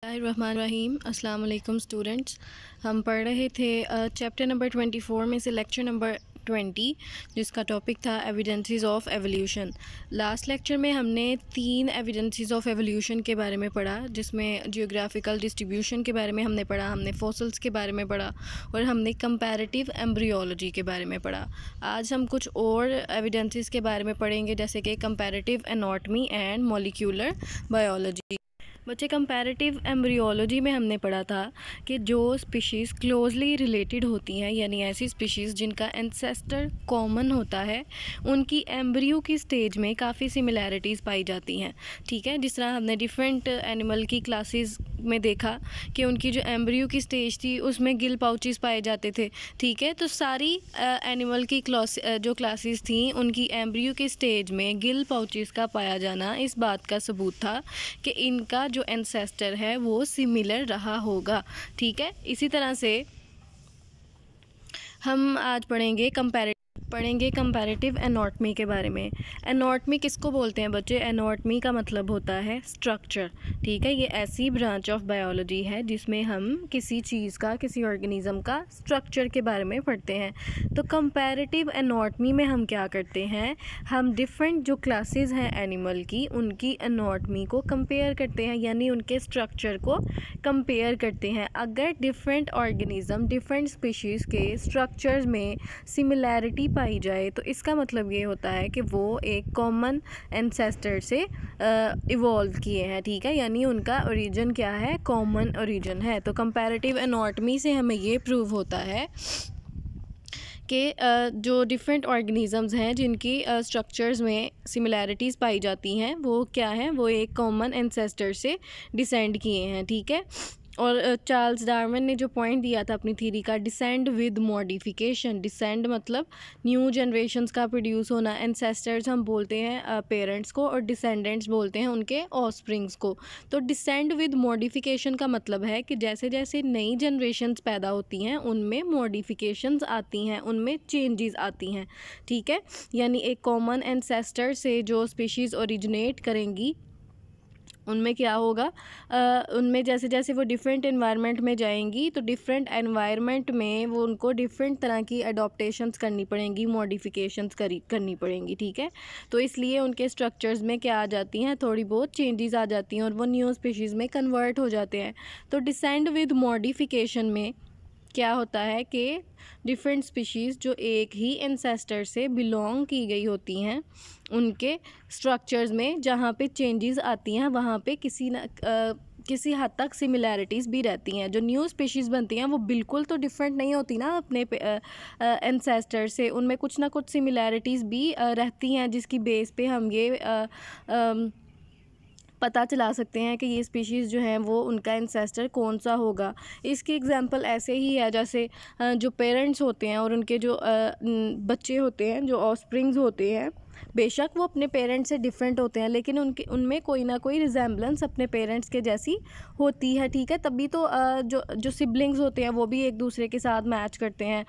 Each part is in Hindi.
रहीम अस्सलाम वालेकुम स्टूडेंट्स। हम पढ़ रहे थे चैप्टर नंबर 24 में से लेक्चर नंबर 20, जिसका टॉपिक था evidences of evolution. Last lecture में हमने 3 एविडेंसेस ऑफ एवोल्यूशन के बारे में पढ़ा, जिसमें जियोग्राफिकल डिस्ट्रीब्यूशन के बारे में हमने पढ़ा, हमने फॉसिल्स के बारे में पढ़ा और हमने कंपैरेटिव एम्ब्रियोलॉजी के बारे में पढ़ा। आज हम कुछ और एविडेंसेस के बारे में पढ़ेंगे, जैसे कि comparative anatomy and molecular biology. बच्चे, कंपैरेटिव एम्ब्रियोलॉजी में हमने पढ़ा था कि जो स्पीशीज़ क्लोजली रिलेटेड होती हैं, यानी ऐसी स्पीशीज़ जिनका एंसेस्टर कॉमन होता है, उनकी एम्ब्रियो की स्टेज में काफ़ी सिमिलैरिटीज़ पाई जाती हैं। ठीक है, जिस तरह हमने डिफरेंट एनिमल की क्लासेस में देखा कि उनकी जो एम्ब्रियो की स्टेज थी उसमें गिल पाउचेस पाए जाते थे। ठीक है, तो सारी एनिमल की जो क्लासेस थी उनकी एम्ब्रियो के स्टेज में गिल पाउचेस का पाया जाना इस बात का सबूत था कि इनका जो एंसेस्टर है वो सिमिलर रहा होगा। ठीक है, इसी तरह से हम आज पढ़ेंगे कंपैरेटिव एनाटॉमी के बारे में। एनाटॉमी किसको बोलते हैं बच्चे? एनाटॉमी का मतलब होता है स्ट्रक्चर। ठीक है, ये ऐसी ब्रांच ऑफ बायोलॉजी है जिसमें हम किसी चीज़ का, किसी ऑर्गेनिज्म का स्ट्रक्चर के बारे में पढ़ते हैं। तो कंपैरेटिव एनाटॉमी में हम क्या करते हैं, हम डिफरेंट जो क्लासेस हैं एनिमल की, उनकी एनाटॉमी को कंपेयर करते हैं, यानी उनके स्ट्रक्चर को कंपेयर करते हैं। अगर डिफरेंट ऑर्गेनिज्म, डिफरेंट स्पीशीज़ के स्ट्रक्चर्स में सिमिलैरिटी पाई जाए तो इसका मतलब ये होता है कि वो एक कॉमन एंसेस्टर से इवॉल्व किए हैं। ठीक है, यानी उनका ओरिजिन क्या है? कॉमन ओरिजिन है। तो कंपैरेटिव एनाटॉमी से हमें ये प्रूव होता है कि जो डिफरेंट ऑर्गेनिजम्स हैं जिनकी स्ट्रक्चर्स में सिमिलैरिटीज़ पाई जाती हैं, वो क्या हैं? वो एक कॉमन एंसेस्टर से डिसेंड किए हैं। ठीक है, और चार्ल्स डार्विन ने जो पॉइंट दिया था अपनी थ्योरी का, डिसेंड विद मॉडिफिकेशन। डिसेंड मतलब न्यू जनरेशन्स का प्रोड्यूस होना। एंसेस्टर्स हम बोलते हैं पेरेंट्स को, और डिसेंडेंट्स बोलते हैं उनके ऑफस्प्रिंग्स को। तो डिसेंड विद मॉडिफिकेशन का मतलब है कि जैसे जैसे नई जनरेशन्स पैदा होती हैं उनमें मॉडिफिकेशंस आती हैं, उनमें चेंजेस आती हैं। ठीक है, यानी एक कॉमन एंसेस्टर से जो स्पीशीज़ ओरिजिनेट करेंगी उनमें क्या होगा, उनमें जैसे जैसे वो डिफरेंट एनवायरनमेंट में जाएंगी तो डिफरेंट एनवायरनमेंट में वो उनको डिफरेंट तरह की अडॉप्टेशंस करनी पड़ेंगी, मॉडिफिकेशंस करनी पड़ेंगी। ठीक है, तो इसलिए उनके स्ट्रक्चर्स में क्या आ जाती हैं, थोड़ी बहुत चेंजेस आ जाती हैं और वो न्यू स्पीशीज़ में कन्वर्ट हो जाते हैं। तो डिसेंड विद मॉडिफिकेशन में क्या होता है कि डिफरेंट स्पीशीज़ जो एक ही एंसेस्टर से बिलोंग की गई होती हैं, उनके स्ट्रक्चर्स में जहाँ पे चेंजेस आती हैं वहाँ पे किसी हद तक सिमिलैरिटीज़ भी रहती हैं। जो न्यू स्पीशीज़ बनती हैं वो बिल्कुल तो डिफरेंट नहीं होती ना अपने एंसेस्टर से, उनमें कुछ ना कुछ सिमिलैरिटीज़ भी रहती हैं, जिसकी बेस पे हम ये पता चला सकते हैं कि ये स्पीशीज़ जो हैं वो उनका एंसेस्टर कौन सा होगा। इसकी एग्जांपल ऐसे ही है जैसे जो पेरेंट्स होते हैं और उनके जो बच्चे होते हैं, जो ऑफस्प्रिंग्स होते हैं, बेशक वो अपने पेरेंट्स से डिफरेंट होते हैं लेकिन उनमें कोई ना कोई रिजेम्बलेंस अपने पेरेंट्स के जैसी होती है। ठीक है, तभी तो जो सिबलिंग्स होते हैं वो भी एक दूसरे के साथ मैच करते हैं।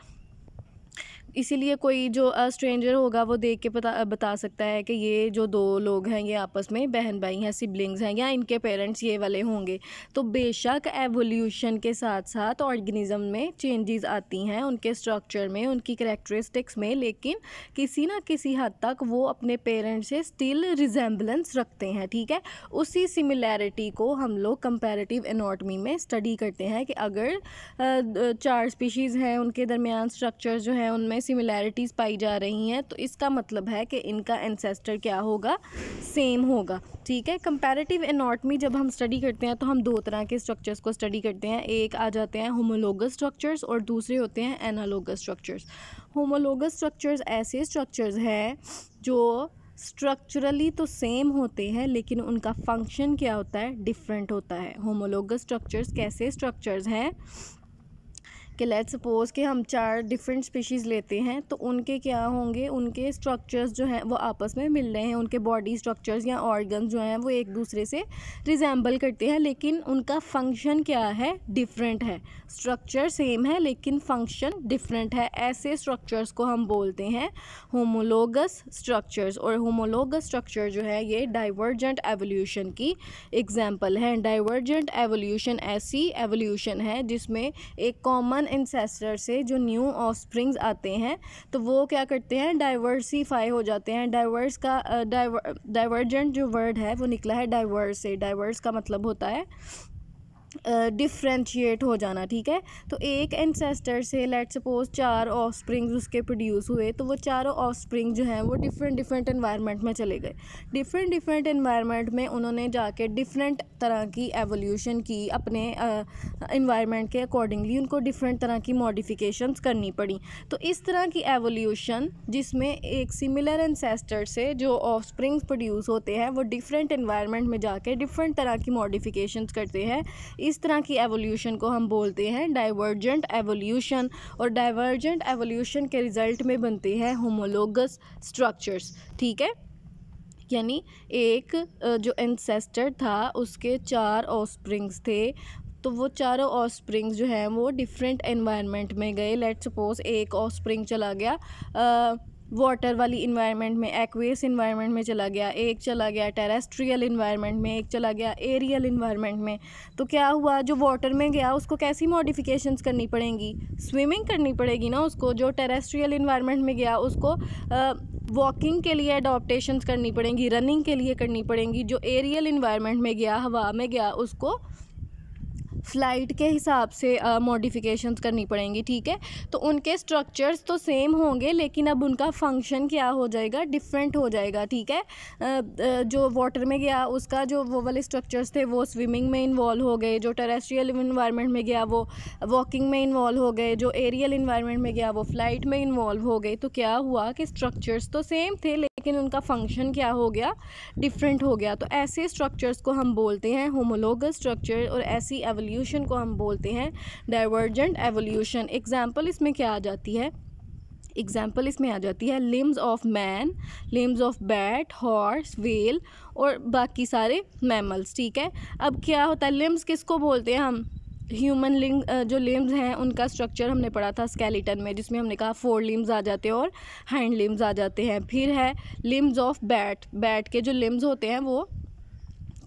इसीलिए कोई जो स्ट्रेंजर होगा वो देख के बता सकता है कि ये जो दो लोग हैं ये आपस में बहन भाई हैं, सिबलिंग्स हैं, या इनके पेरेंट्स ये वाले होंगे। तो बेशक एवोल्यूशन के साथ साथ ऑर्गेनिज्म में चेंजेस आती हैं, उनके स्ट्रक्चर में, उनकी कैरेक्टरिस्टिक्स में, लेकिन किसी ना किसी हद तक वो अपने पेरेंट्स से स्टिल रिजेम्बलेंस रखते हैं। ठीक है, उसी सिमिलैरिटी को हम लोग कंपैरेटिव एनाटॉमी में स्टडी करते हैं कि अगर 4 स्पीशीज़ हैं, उनके दरमियान स्ट्रक्चर्स जो हैं उनमें सिमिलैरिटीज़ पाई जा रही हैं, तो इसका मतलब है कि इनका एंसेस्टर क्या होगा? सेम होगा। ठीक है, कंपैरेटिव एनाटॉमी जब हम स्टडी करते हैं तो हम 2 तरह के स्ट्रक्चर्स को स्टडी करते हैं। एक आ जाते हैं होमोलोगस स्ट्रक्चर्स और दूसरे होते हैं एनालोगस स्ट्रक्चर्स। होमोलोगस स्ट्रक्चर्स ऐसे स्ट्रक्चर्स हैं जो स्ट्रक्चरली तो सेम होते हैं लेकिन उनका फंक्शन क्या होता है? डिफरेंट होता है। होमोलोगस स्ट्रक्चर्स कैसे स्ट्रक्चर्स हैं कि लेट्स सपोज़ कि हम 4 डिफरेंट स्पीशीज़ लेते हैं, तो उनके क्या होंगे, उनके स्ट्रक्चर्स जो हैं वो आपस में मिल रहे हैं, उनके बॉडी स्ट्रक्चर्स या ऑर्गन्स जो हैं वो एक दूसरे से रिजेंबल करते हैं, लेकिन उनका फंक्शन क्या है, डिफरेंट है। स्ट्रक्चर सेम है लेकिन फंक्शन डिफरेंट है। ऐसे स्ट्रक्चर्स को हम बोलते हैं होमोलोगस स्ट्रक्चर्स। और होमोलोगस स्ट्रक्चर जो है ये डाइवर्जेंट एवोल्यूशन की एग्जांपल है। डाइवर्जेंट एवोल्यूशन ऐसी एवोल्यूशन है जिसमें एक कॉमन इंसेस्टर से जो न्यू ऑफस्प्रिंग्स आते हैं तो वो क्या करते हैं, डाइवर्सिफाई हो जाते हैं। डाइवर्जेंट जो वर्ड है वो निकला है डाइवर्स से। डाइवर्स का मतलब होता है डिफ्रेंशिएट हो जाना, ठीक है। तो एक एंसेस्टर से लेट्स सपोज 4 ऑफस्प्रिंग्स उसके प्रोड्यूस हुए, तो वो चारों ऑफस्प्रिंग जो हैं वो डिफरेंट एनवायरनमेंट में चले गए। डिफरेंट एनवायरनमेंट में उन्होंने जाके डिफरेंट तरह की एवोल्यूशन की, अपने एनवायरनमेंट के अकॉर्डिंगली उनको डिफरेंट तरह की मॉडिफिकेशंस करनी पड़ी। तो इस तरह की एवोल्यूशन जिसमें एक सिमिलर एंसेस्टर से जो ऑफस्प्रिंग्स प्रोड्यूस होते हैं वो डिफरेंट एनवायरनमेंट में जाके डिफरेंट तरह की मॉडिफिकेशंस करते हैं, इस तरह की एवोल्यूशन को हम बोलते हैं डाइवर्जेंट एवोल्यूशन। और डाइवर्जेंट एवोल्यूशन के रिज़ल्ट में बनते हैं होमोलोगस स्ट्रक्चर्स, ठीक है। यानी एक जो एंसेस्टर था उसके 4 ऑफस्प्रिंग्स थे, तो वो चारों ऑफस्प्रिंग्स जो हैं वो डिफरेंट एनवायरनमेंट में गए। लेट्स सपोज एक ऑफस्प्रिंग चला गया वाटर वाली इन्वायरमेंट में, एक्वेस इन्वायरमेंट में चला गया, एक चला गया टेरेस्ट्रियल इन्वायरमेंट में, एक चला गया एरियल इन्वायरमेंट में। तो क्या हुआ, जो वाटर में गया उसको कैसी मॉडिफिकेशंस करनी पड़ेंगी, स्विमिंग करनी पड़ेगी ना उसको। जो टेरेस्ट्रियल इन्वायरमेंट में गया उसको वॉकिंग के लिए अडॉप्टेशंस करनी पड़ेंगी, रनिंग के लिए करनी पड़ेंगी। जो एरियल इन्वायरमेंट में गया, हवा में गया, उसको फ़्लाइट के हिसाब से मॉडिफिकेशंस करनी पड़ेंगी, ठीक है। तो उनके स्ट्रक्चर्स तो सेम होंगे लेकिन अब उनका फंक्शन क्या हो जाएगा, डिफरेंट हो जाएगा, ठीक है। जो वाटर में गया उसका जो वो वाले स्ट्रक्चर्स थे वो स्विमिंग में इन्वॉल्व हो गए, जो टेरेस्ट्रियल इन्वायरमेंट में गया वो वॉकिंग में इन्वॉल्व हो गए, जो एरियल इन्वायरमेंट में गया वो फ़्लाइट में इन्वॉल्व हो गए। तो क्या हुआ कि स्ट्रक्चर्स तो सेम थे लेकिन उनका फंक्शन क्या हो गया, डिफरेंट हो गया। तो ऐसे स्ट्रक्चर्स को हम बोलते हैं होमोलोगस स्ट्रक्चर और ऐसी एवोल्यूशन को हम बोलते हैं डाइवर्जेंट एवोल्यूशन। एग्जाम्पल इसमें क्या आ जाती है, एग्जाम्पल इसमें आ जाती है limbs of man, limbs of bat, horse, whale और बाकी सारे मैमल्स, ठीक है। अब क्या होता है, लिम्स किसको बोलते हैं हम, ह्यूमन लिंग जो लिम्स हैं उनका स्ट्रक्चर हमने पढ़ा था स्केलेटन में, जिसमें हमने कहा 4 लिम्स आ जाते हैं और हैंड लिम्स आ जाते हैं। फिर है लिम्स ऑफ बैट, बैट के जो लिम्स होते हैं वो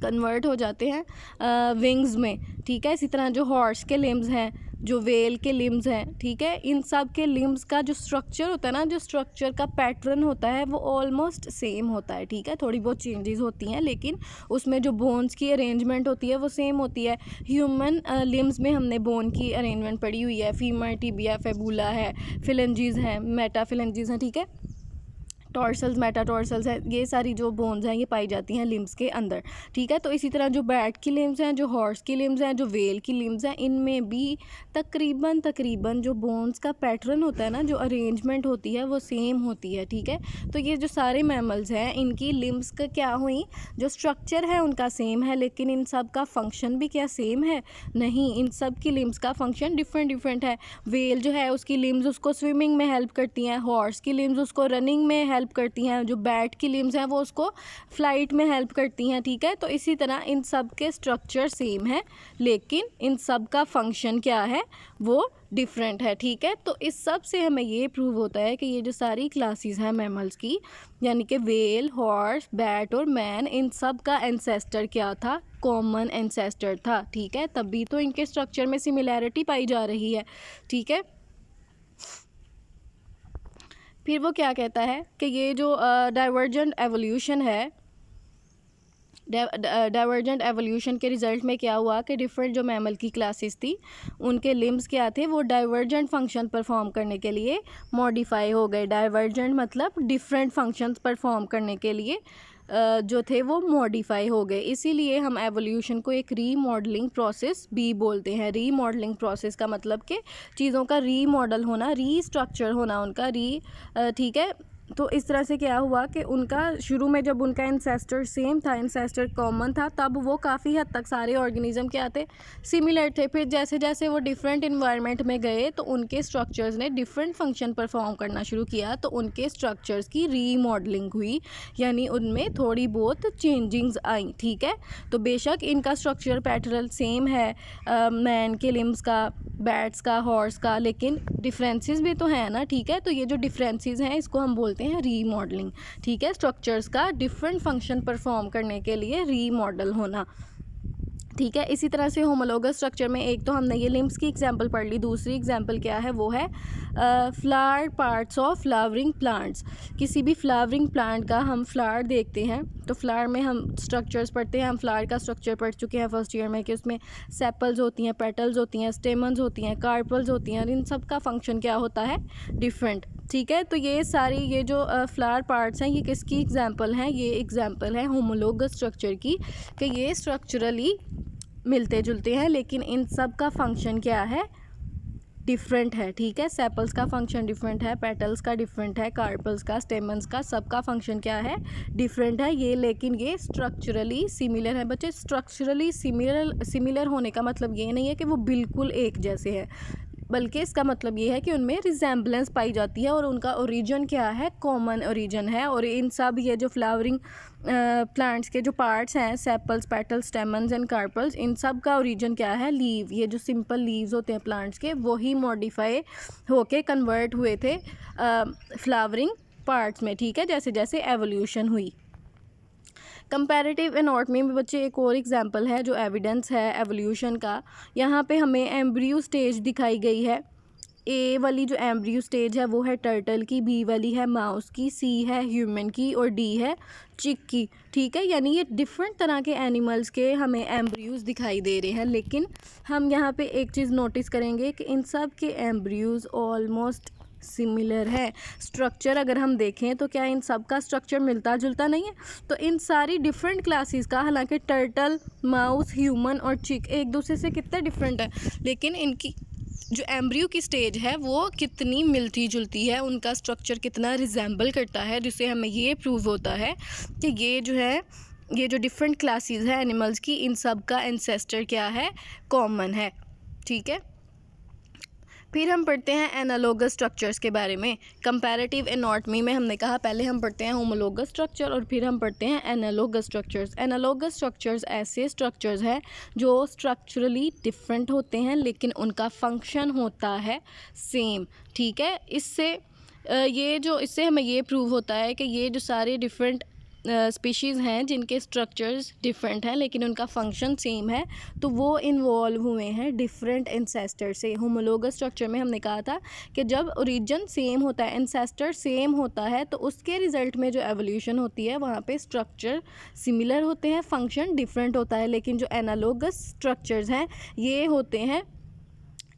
कन्वर्ट हो जाते हैं विंग्स में, ठीक है। इसी तरह जो हॉर्स के लिम्स हैं, जो वेल के लिम्स हैं, ठीक है, इन सब के लिम्स का जो स्ट्रक्चर होता है ना, जो स्ट्रक्चर का पैटर्न होता है वो ऑलमोस्ट सेम होता है, ठीक है। थोड़ी बहुत चेंजेस होती हैं लेकिन उसमें जो बोन्स की अरेंजमेंट होती है वो सेम होती है। ह्यूमन लिम्स में हमने बोन की अरेंजमेंट पढ़ी हुई है, फीमर, टिबिया, फेबुला है, फिलेंजीज हैं, मेटाफिलेंजीज हैं, ठीक है, टॉर्सल्स, मेटाटॉर्सल्स है, ये सारी जो बोन्स हैं ये पाई जाती हैं लिम्स के अंदर, ठीक है। तो इसी तरह जो बैट की लिम्स हैं, जो हॉर्स की लिम्स हैं, जो वेल की लिम्स हैं, इनमें भी तकरीबन जो बोन्स का पैटर्न होता है ना, जो अरेंजमेंट होती है वो सेम होती है, ठीक है। तो ये जो सारे मैमल्स हैं इनकी लिम्स का क्या हुई, जो स्ट्रक्चर है उनका सेम है लेकिन इन सब का फंक्शन भी क्या सेम है, नहीं, इन सब की लिम्स का फंक्शन डिफरेंट है। वेल जो है उसकी लिम्स उसको स्विमिंग में हेल्प करती हैं, हॉर्स की लिम्स उसको रनिंग में हेल्प करती हैं, जो बैट की लिम्स हैं वो उसको फ्लाइट में हेल्प करती हैं, ठीक है। तो इसी तरह इन सब के स्ट्रक्चर सेम है लेकिन इन सब का फंक्शन क्या है, वो डिफरेंट है, ठीक है। तो इस सब से हमें ये प्रूव होता है कि ये जो सारी क्लासेस हैं मैमल्स की, यानी कि वेल, हॉर्स, बैट और मैन, इन सब का एंसेस्टर क्या था, कॉमन एंसेस्टर था, ठीक है। तभी तो इनके स्ट्रक्चर में सिमिलैरिटी पाई जा रही है, ठीक है। फिर वो क्या कहता है कि ये जो डाइवर्जेंट एवोल्यूशन है, डाइवर्जेंट एवोल्यूशन के रिज़ल्ट में क्या हुआ कि डिफरेंट जो मैमल की क्लासेस थी उनके लिम्स क्या थे, वो डाइवर्जेंट फंक्शन परफॉर्म करने के लिए मॉडिफाई हो गए। डाइवर्जेंट मतलब डिफरेंट फंक्शंस परफॉर्म करने के लिए जो थे वो मॉडिफाई हो गए। इसीलिए हम एवोल्यूशन को एक रीमॉडलिंग प्रोसेस भी बोलते हैं। रीमॉडलिंग प्रोसेस का मतलब कि चीज़ों का रीमॉडल होना, रीस्ट्रक्चर होना उनका, ठीक है, तो इस तरह से क्या हुआ कि उनका शुरू में जब उनका इंसेस्टर सेम था, इंसेस्टर कॉमन था, तब वो काफ़ी हद तक सारे ऑर्गेनिज्म क्या थे, सिमिलर थे। फिर जैसे जैसे वो डिफरेंट इन्वायरमेंट में गए तो उनके स्ट्रक्चर्स ने डिफरेंट फंक्शन परफॉर्म करना शुरू किया, तो उनके स्ट्रक्चर्स की रीमॉडलिंग हुई, यानी उनमें थोड़ी बहुत चेंजिंग्स आई। ठीक है, तो बेशक इनका स्ट्रक्चर पैटर्न सेम है मैन के लिम्स का, बैट्स का, हॉर्स का, लेकिन डिफरेंसेस भी तो हैं ना। ठीक है, तो ये जो डिफरेंसेस हैं इसको हम बोलते हैं रीमॉडलिंग। ठीक है, स्ट्रक्चर्स का डिफरेंट फंक्शन परफॉर्म करने के लिए रीमॉडल होना। ठीक है, इसी तरह से होमोलोगस स्ट्रक्चर में एक तो हमने ये लिम्स की एग्जांपल पढ़ ली, दूसरी एग्जांपल क्या है, वो है flower parts of flowering plants. किसी भी फ्लावरिंग प्लांट का हम फ्लावर देखते हैं तो फ्लावर में हम स्ट्रक्चर्स पढ़ते हैं। हम फ्लावर का स्ट्रक्चर पढ़ चुके हैं फर्स्ट ईयर में कि उसमें सेपल्स होती हैं, पेटल्स होती हैं, स्टेमन्स होती हैं, कार्पल्स होती हैं, और इन सब का फंक्शन क्या होता है, डिफरेंट। ठीक है, तो ये सारी ये जो फ्लावर पार्ट्स हैं ये किसकी एग्जांपल हैं, ये एग्जांपल है होमोलोगस स्ट्रक्चर की, कि ये स्ट्रक्चरली मिलते जुलते हैं लेकिन इन सब का फंक्शन क्या है, डिफरेंट है। ठीक है, सेपल्स का फंक्शन डिफरेंट है, पेटल्स का डिफरेंट है, कार्पल्स का, स्टेमन्स का, सबका फंक्शन क्या है, डिफरेंट है ये, लेकिन ये स्ट्रक्चरली सिमिलर है। बच्चे, स्ट्रक्चरली सिमिलर होने का मतलब ये नहीं है कि वो बिल्कुल एक जैसे है, बल्कि इसका मतलब ये है कि उनमें रिजेम्बलेंस पाई जाती है और उनका ओरिजिन क्या है, कॉमन ओरिजिन है। और इन सब ये जो फ्लावरिंग प्लांट्स के जो पार्ट्स हैं, sepals, petals, stamens and carpels, इन सब का ओरिजिन क्या है, लीव। ये जो सिंपल लीव्स होते हैं प्लांट्स के, वही मॉडिफाई होके कन्वर्ट हुए थे फ्लावरिंग पार्ट्स में। ठीक है, जैसे जैसे एवोल्यूशन हुई। कंपैरेटिव एनाटॉमी में बच्चे एक और एग्जांपल है जो एविडेंस है एवोल्यूशन का। यहाँ पे हमें एम्ब्रियो स्टेज दिखाई गई है। ए वाली जो एम्ब्रियो स्टेज है वो है टर्टल की, बी वाली है माउस की, सी है ह्यूमन की, और डी है चिक की। ठीक है, यानी ये डिफरेंट तरह के एनिमल्स के हमें एम्ब्रियोज दिखाई दे रहे हैं, लेकिन हम यहाँ पे एक चीज़ नोटिस करेंगे कि इन सब के एम्ब्रियोज ऑलमोस्ट सिमिलर है। स्ट्रक्चर अगर हम देखें तो क्या इन सब का स्ट्रक्चर मिलता जुलता नहीं है, तो इन सारी डिफरेंट क्लासेस का, हालांकि टर्टल, माउस, ह्यूमन और चिक एक दूसरे से कितने डिफरेंट है, लेकिन इनकी जो एम्ब्रियो की स्टेज है वो कितनी मिलती जुलती है, उनका स्ट्रक्चर कितना रिजेंबल करता है, जिससे हमें ये प्रूव होता है कि ये जो है, ये जो डिफरेंट क्लासेस है एनिमल्स की, इन सब का एंसेस्टर क्या है, कॉमन है। ठीक है, फिर हम पढ़ते हैं एनालोगस स्ट्रक्चर्स के बारे में। कंपैरेटिव एनाटॉमी में हमने कहा पहले हम पढ़ते हैं होमोलोगस स्ट्रक्चर और फिर हम पढ़ते हैं एनालोगस स्ट्रक्चर्स। एनालोगस स्ट्रक्चर्स ऐसे स्ट्रक्चर्स हैं जो स्ट्रक्चरली डिफरेंट होते हैं लेकिन उनका फंक्शन होता है सेम। ठीक है, इससे हमें ये प्रूव होता है कि ये जो सारे डिफरेंट स्पीशीज़ हैं जिनके स्ट्रक्चर्स डिफरेंट हैं लेकिन उनका फंक्शन सेम है, तो वो इन्वॉल्व हुए हैं डिफरेंट एंसेस्टर से। होमोलोगस स्ट्रक्चर में हमने कहा था कि जब ओरिजिन सेम होता है, एंसेस्टर सेम होता है, तो उसके रिज़ल्ट में जो एवोल्यूशन होती है वहाँ पे स्ट्रक्चर सिमिलर होते हैं, फंक्शन डिफरेंट होता है। लेकिन जो एनालोगस स्ट्रक्चर्स हैं ये होते हैं,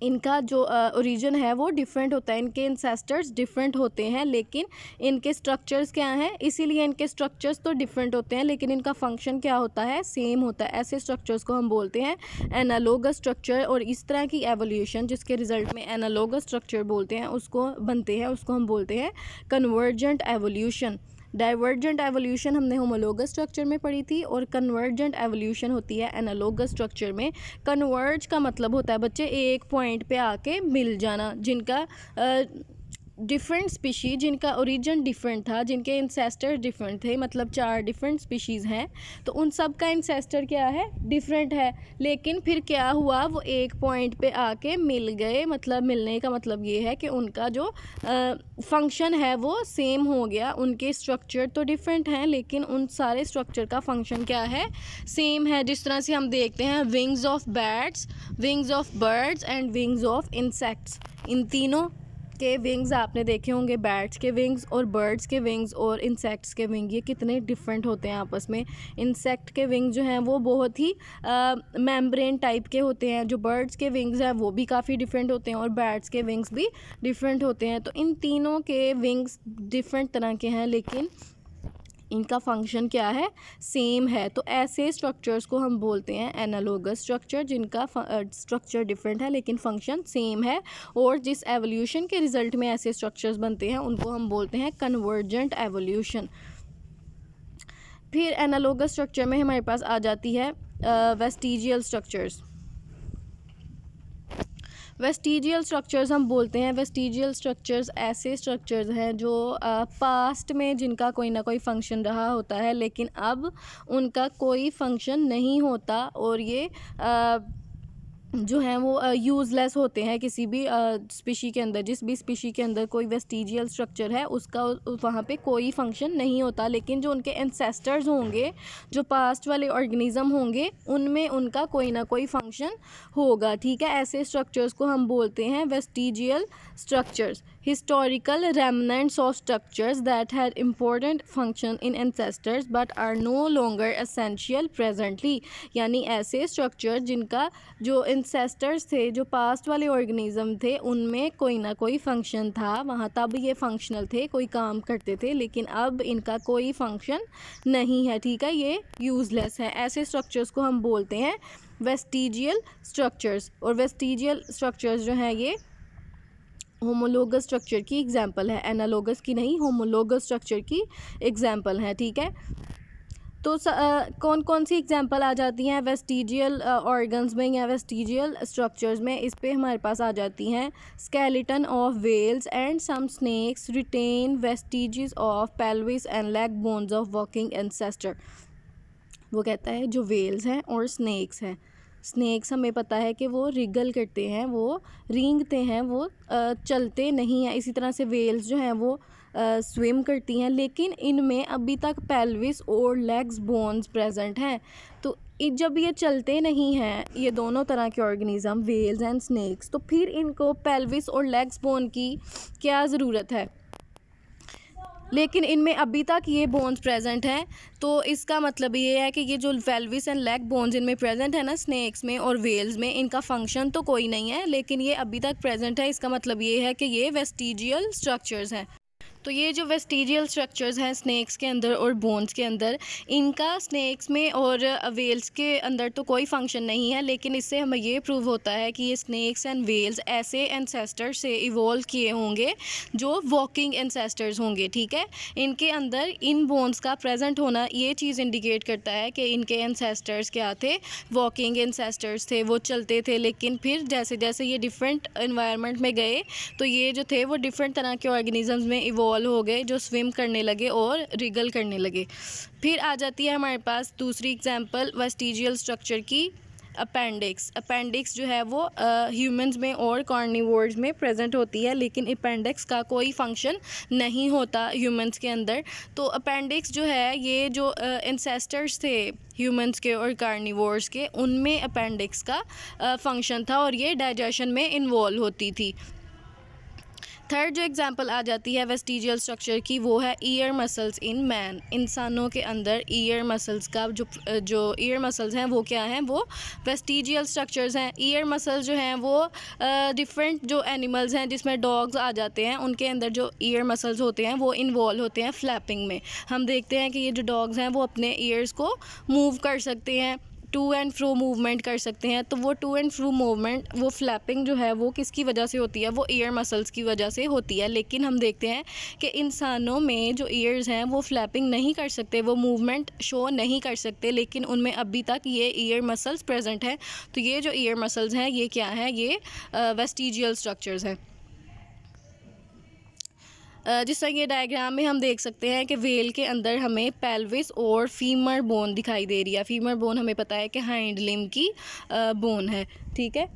इनका जो ओरिजिन है वो डिफरेंट होता है, इनके इंसेस्टर्स डिफरेंट होते हैं लेकिन इनके स्ट्रक्चर्स क्या हैं, इसीलिए इनके स्ट्रक्चर्स तो डिफरेंट होते हैं लेकिन इनका फंक्शन क्या होता है, सेम होता है। ऐसे स्ट्रक्चर्स को हम बोलते हैं एनालोगस स्ट्रक्चर। और इस तरह की एवोल्यूशन जिसके रिजल्ट में एनालोगस स्ट्रक्चर बोलते हैं उसको हम बोलते हैं कन्वर्जेंट एवोल्यूशन। डाइवर्जेंट एवोल्यूशन हमने होमोलोगस स्ट्रक्चर में पढ़ी थी और कन्वर्जेंट एवोल्यूशन होती है एनालोगस स्ट्रक्चर में। कन्वर्ज का मतलब होता है बच्चे एक पॉइंट पे आके मिल जाना, जिनका डिफरेंट स्पीशीज़, जिनका ओरिजिन डिफरेंट था, जिनके इंसेस्टर डिफरेंट थे, मतलब 4 डिफरेंट स्पीशीज़ हैं, तो उन सब का इंसेस्टर क्या है, डिफरेंट है, लेकिन फिर क्या हुआ, वो एक पॉइंट पे आके मिल गए। मतलब मिलने का मतलब ये है कि उनका जो फंक्शन है वो सेम हो गया। उनके स्ट्रक्चर तो डिफरेंट हैं लेकिन उन सारे स्ट्रक्चर का फंक्शन क्या है, सेम है। जिस तरह से हम देखते हैं wings of bats, wings of birds and wings of insects, इन तीनों के विंग्स आपने देखे होंगे, बैट्स के विंग्स और बर्ड्स के विंग्स और इंसेक्ट्स के विंग, ये कितने डिफरेंट होते हैं आपस में। इंसेक्ट के विंग जो हैं वो बहुत ही मेम्ब्रेन टाइप के होते हैं, जो बर्ड्स के विंग्स हैं वो भी काफ़ी डिफरेंट होते हैं और बैट्स के विंग्स भी डिफरेंट होते हैं। तो इन तीनों के विंग्स डिफरेंट तरह के हैं लेकिन इनका फंक्शन क्या है, सेम है। तो ऐसे स्ट्रक्चर्स को हम बोलते हैं एनालोगस स्ट्रक्चर, जिनका स्ट्रक्चर डिफरेंट है लेकिन फंक्शन सेम है। और जिस एवोल्यूशन के रिजल्ट में ऐसे स्ट्रक्चर्स बनते हैं उनको हम बोलते हैं कन्वर्जेंट एवोल्यूशन। फिर एनालोगस स्ट्रक्चर में हमारे पास आ जाती है वेस्टिजियल स्ट्रक्चर्स। वेस्टिजियल स्ट्रक्चर्स हम बोलते हैं, वेस्टिजियल स्ट्रक्चर्स ऐसे स्ट्रक्चर्स हैं जो पास्ट में जिनका कोई ना कोई फंक्शन रहा होता है लेकिन अब उनका कोई फंक्शन नहीं होता और ये जो हैं वो यूज़लेस होते हैं किसी भी स्पीशी के अंदर। जिस भी स्पीशी के अंदर कोई वेस्टिजियल स्ट्रक्चर है उसका वहाँ पे कोई फंक्शन नहीं होता, लेकिन जो उनके एंसेस्टर्स होंगे, जो पास्ट वाले ऑर्गेनिज्म होंगे, उनमें उनका कोई ना कोई फंक्शन होगा। ठीक है, ऐसे स्ट्रक्चर्स को हम बोलते हैं vestigial structures. Historical remnants of structures that had important function in ancestors but are no longer essential presently, यानी ऐसे स्ट्रक्चर जिनका जो एंसेस्टर्स थे, जो पास्ट वाले ऑर्गेनिज्म थे, उनमें कोई ना कोई फंक्शन था वहाँ, तब ये फंक्शनल थे, कोई काम करते थे, लेकिन अब इनका कोई फंक्शन नहीं है। ठीक है, ये यूज़लेस है। ऐसे स्ट्रक्चर्स को हम बोलते हैं वेस्टिजियल स्ट्रक्चर्स। और वेस्टिजियल स्ट्रक्चर्स जो हैं ये होमोलोगस स्ट्रक्चर की एग्जाम्पल है, एनालोगस की नहीं, होमोलोगस स्ट्रक्चर की एग्जाम्पल है। ठीक है, तो कौन कौन सी एग्जांपल आ जाती हैं वेस्टिजियल ऑर्गन्स में या वेस्टिजियल स्ट्रक्चर्स में? इस पे हमारे पास आ जाती हैं skeleton of whales and some snakes retain vestiges of pelvis and leg bones of walking ancestor. वो कहता है जो वेल्स हैं और स्नेक्स हैं, स्नेक्स हमें पता है कि वो रिगल करते हैं, वो रेंगते हैं, वो चलते नहीं हैं। इसी तरह से वेल्स जो हैं वो स्विम करती हैं, लेकिन इनमें अभी तक पेल्विस और लेग्स बोन्स प्रेजेंट हैं। तो जब ये चलते नहीं हैं ये दोनों तरह के ऑर्गेनिज्म, वेल्स एंड स्नेक्स, तो फिर इनको पेल्विस और लेग्स बोन की क्या ज़रूरत है? लेकिन इनमें अभी तक ये बोन्स प्रेजेंट हैं। तो इसका मतलब ये है कि ये जो पेल्विस एंड लेग बोन्स इनमें प्रेजेंट है ना, स्नेक्स में और वेल्स में, इनका फंक्शन तो कोई नहीं है लेकिन ये अभी तक प्रेजेंट है। इसका मतलब ये है कि ये वेस्टिजियल स्ट्रक्चर्स हैं। तो ये जो वेस्टिजियल स्ट्रक्चर्स हैं स्नेक्स के अंदर और बोन्स के अंदर, इनका स्नेक्स में और वेल्स के अंदर तो कोई फंक्शन नहीं है, लेकिन इससे हमें ये प्रूव होता है कि ये स्नेक्स एंड वेल्स ऐसे एंसेस्टर्स से इवॉल्व किए होंगे जो वॉकिंग एंसेस्टर्स होंगे। ठीक है, इनके अंदर इन बोन्स का प्रेजेंट होना ये चीज़ इंडिकेट करता है कि इनके एंसेस्टर्स क्या थे, वॉकिंग एंसेस्टर्स थे, वो चलते थे। लेकिन फिर जैसे जैसे ये डिफरेंट इन्वायरमेंट में गए तो ये जो थे वो डिफरेंट तरह के ऑर्गेनिजम्स में इवॉल्व हो गए, जो स्विम करने लगे और रिगल करने लगे। फिर आ जाती है हमारे पास दूसरी एग्जांपल वेस्टिजियल स्ट्रक्चर की, अपेंडिक्स। अपेंडिक्स जो है वो ह्यूमंस में और कार्निवोर्स में प्रेजेंट होती है, लेकिन अपेंडिक्स का कोई फंक्शन नहीं होता ह्यूमंस के अंदर। तो अपेंडिक्स जो है, ये जो एंसेस्टर्स थे ह्यूमंस के और कार्निवोर्स के, उनमें अपेंडिक्स का फंक्शन था और ये डाइजेशन में इन्वॉल्व होती थी। थर्ड जो एग्जांपल आ जाती है वेस्टिजियल स्ट्रक्चर की, वो है ईयर मसल्स इन मैन। इंसानों के अंदर ईयर मसल्स का जो ईयर मसल्स हैं वो क्या हैं, वो वेस्टिजियल स्ट्रक्चर्स हैं। ईयर मसल्स जो हैं वो डिफरेंट जो एनिमल्स हैं, जिसमें डॉग्स आ जाते हैं, उनके अंदर जो ईयर मसल्स होते हैं वो इन्वॉल्व होते हैं फ्लैपिंग में। हम देखते हैं कि ये जो डॉग्स हैं वो अपने ईयर्स को मूव कर सकते हैं, टू एंड फ्रो मूवमेंट कर सकते हैं। तो वो टू एंड फ्रो मूवमेंट, वो फ्लैपिंग जो है वो किसकी वजह से होती है, वो ईयर मसल्स की वजह से होती है। लेकिन हम देखते हैं कि इंसानों में जो ईयर्स हैं वो फ्लैपिंग नहीं कर सकते, वो मूवमेंट शो नहीं कर सकते, लेकिन उनमें अभी तक ये ईयर मसल्स प्रेजेंट हैं। तो ये जो ईयर मसल्स हैं ये क्या हैं, ये वेस्टिजियल स्ट्रक्चर्स हैं। जिस तरह ये डायग्राम में हम देख सकते हैं कि वेल के अंदर हमें पेल्विस और फीमर बोन दिखाई दे रही है। फीमर बोन हमें पता है कि हाइंड लिम्ब की बोन है। ठीक है,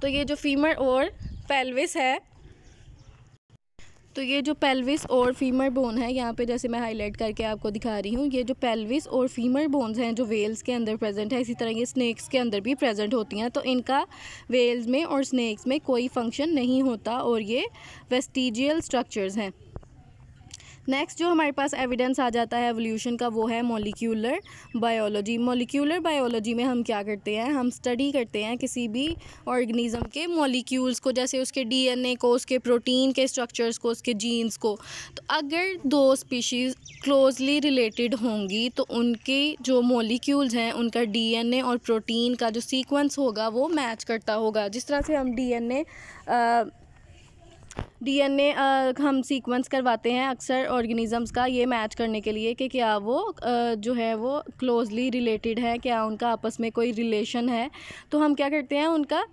तो ये जो फीमर और पेल्विस है, तो ये जो पेल्विस और फीमर बोन है, यहाँ पे जैसे मैं हाईलाइट करके आपको दिखा रही हूँ, ये जो पेल्विस और फीमर बोन्स हैं जो वेल्स के अंदर प्रेजेंट है, इसी तरह ये स्नेक्स के अंदर भी प्रेजेंट होती हैं। तो इनका वेल्स में और स्नेक्स में कोई फंक्शन नहीं होता और ये वेस्टिजियल स्ट्रक्चर्स हैं। नेक्स्ट जो हमारे पास एविडेंस आ जाता है एवोल्यूशन का वो है मॉलिक्यूलर बायोलॉजी। मॉलिक्यूलर बायोलॉजी में हम क्या करते हैं, हम स्टडी करते हैं किसी भी ऑर्गेनिज्म के मॉलिक्यूल्स को, जैसे उसके डीएनए को, उसके प्रोटीन के स्ट्रक्चर्स को, उसके जीन्स को। तो अगर दो स्पीशीज़ क्लोजली रिलेटेड होंगी तो उनके जो मॉलिक्यूल्स हैं उनका डीएनए और प्रोटीन का जो सीक्वेंस होगा वो मैच करता होगा। जिस तरह से हम डीएनए हम सीक्वेंस करवाते हैं अक्सर ऑर्गेनिजम्स का, ये मैच करने के लिए कि क्या वो जो है वो क्लोजली रिलेटेड है, क्या उनका आपस में कोई रिलेशन है। तो हम क्या करते हैं, उनका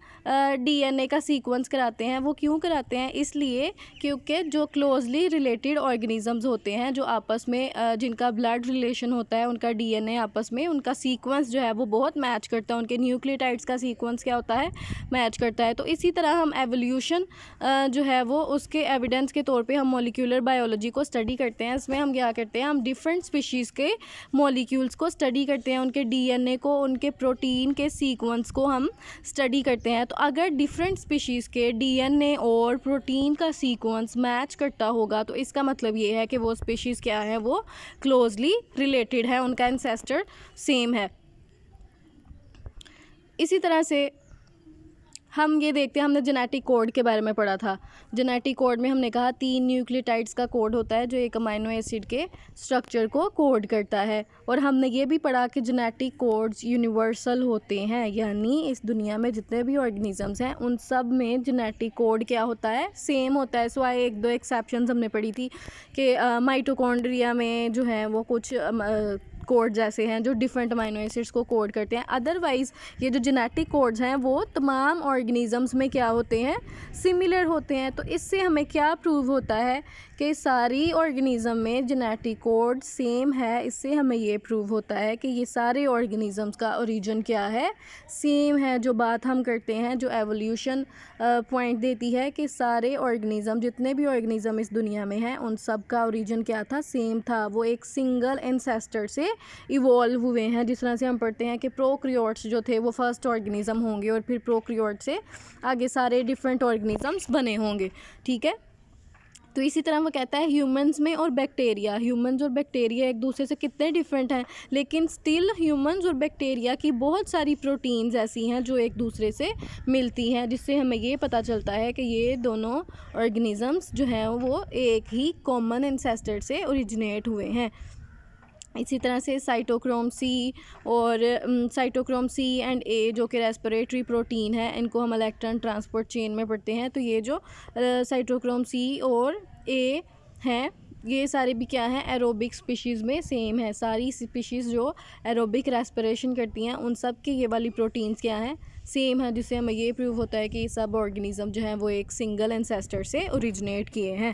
डीएनए का सीक्वेंस कराते हैं। वो क्यों कराते हैं, इसलिए क्योंकि जो क्लोजली रिलेटेड ऑर्गेनिजम्स होते हैं, जो आपस में जिनका ब्लड रिलेशन होता है, उनका डीएनए आपस में उनका सीक्वेंस जो है वो बहुत मैच करता है, उनके न्यूक्लियोटाइड्स का सीक्वेंस क्या होता है, मैच करता है। तो इसी तरह हम एवोल्यूशन जो है वो उसके एविडेंस के तौर पे हम मॉलिक्यूलर बायोलॉजी को स्टडी करते हैं। इसमें हम क्या करते हैं, हम डिफरेंट स्पीशीज़ के मॉलिक्यूल्स को स्टडी करते हैं, उनके डीएनए को, उनके प्रोटीन के सीक्वेंस को हम स्टडी करते हैं। तो अगर डिफरेंट स्पीशीज़ के डीएनए और प्रोटीन का सीक्वेंस मैच करता होगा तो इसका मतलब ये है कि वो स्पीशीज़ क्या है, वो क्लोजली रिलेटेड है, उनका एंसेस्टर सेम है। इसी तरह से हम ये देखते हैं, हमने जेनेटिक कोड के बारे में पढ़ा था। जेनेटिक कोड में हमने कहा 3 न्यूक्लियोटाइड्स का कोड होता है जो एक अमाइनो एसिड के स्ट्रक्चर को कोड करता है। और हमने ये भी पढ़ा कि जेनेटिक कोड्स यूनिवर्सल होते हैं, यानी इस दुनिया में जितने भी ऑर्गेनिजम्स हैं उन सब में जेनेटिक कोड क्या होता है, सेम होता है। सिवाय 1-2 एक्सेप्शंस हमने पढ़ी थी कि माइटोकॉन्ड्रिया में जो है वो कुछ कोड जैसे हैं जो डिफरेंट अमाइनो एसिड्स को कोड करते हैं। अदरवाइज़ ये जो जेनेटिक कोड्स हैं वो तमाम ऑर्गेनिजम्स में क्या होते हैं, सिमिलर होते हैं। तो इससे हमें क्या प्रूव होता है कि सारी ऑर्गेनिज्म में जेनेटिक कोड सेम है। इससे हमें ये प्रूव होता है कि ये सारे ऑर्गेनिजम्स का ओरिजिन क्या है, सेम है। जो बात हम करते हैं, जो एवोल्यूशन पॉइंट देती है कि सारे ऑर्गेनिज्म, जितने भी ऑर्गेनिज्म इस दुनिया में हैं, उन सब का ओरिजिन क्या था, सेम था। वो एक सिंगल एंसेस्टर से इवॉल्व हुए हैं। जिस तरह से हम पढ़ते हैं कि प्रोक्रियोट्स जो थे वो फर्स्ट ऑर्गेनिज्म होंगे और फिर प्रोक्रियोट से आगे सारे डिफरेंट ऑर्गेनिजम्स बने होंगे, ठीक है। तो इसी तरह वो कहता है ह्यूमंस में और बैक्टीरिया, ह्यूमंस और बैक्टीरिया एक दूसरे से कितने डिफरेंट हैं, लेकिन स्टिल ह्यूमंस और बैक्टीरिया की बहुत सारी प्रोटीन्स ऐसी हैं जो एक दूसरे से मिलती हैं, जिससे हमें ये पता चलता है कि ये दोनों ऑर्गेनिजम्स जो हैं वो एक ही कॉमन एंसेस्टर से ओरिजिनेट हुए हैं। इसी तरह से साइटोक्रोम सी और साइटोक्रोम सी एंड ए जो कि रेस्पिरेटरी प्रोटीन है, इनको हम इलेक्ट्रॉन ट्रांसपोर्ट चेन में पढ़ते हैं। तो ये जो साइटोक्रोम सी और ए हैं, ये सारे भी क्या हैं, एरोबिक स्पीशीज़ में सेम है। सारी स्पीशीज़ जो एरोबिक रेस्पिरेशन करती हैं उन सब की ये वाली प्रोटीन्स क्या हैं, सेम है, जिससे हमें ये प्रूव होता है कि सब ऑर्गेनिज्म जो हैं वो एक सिंगल एंसेस्टर से ओरिजिनेट किए हैं।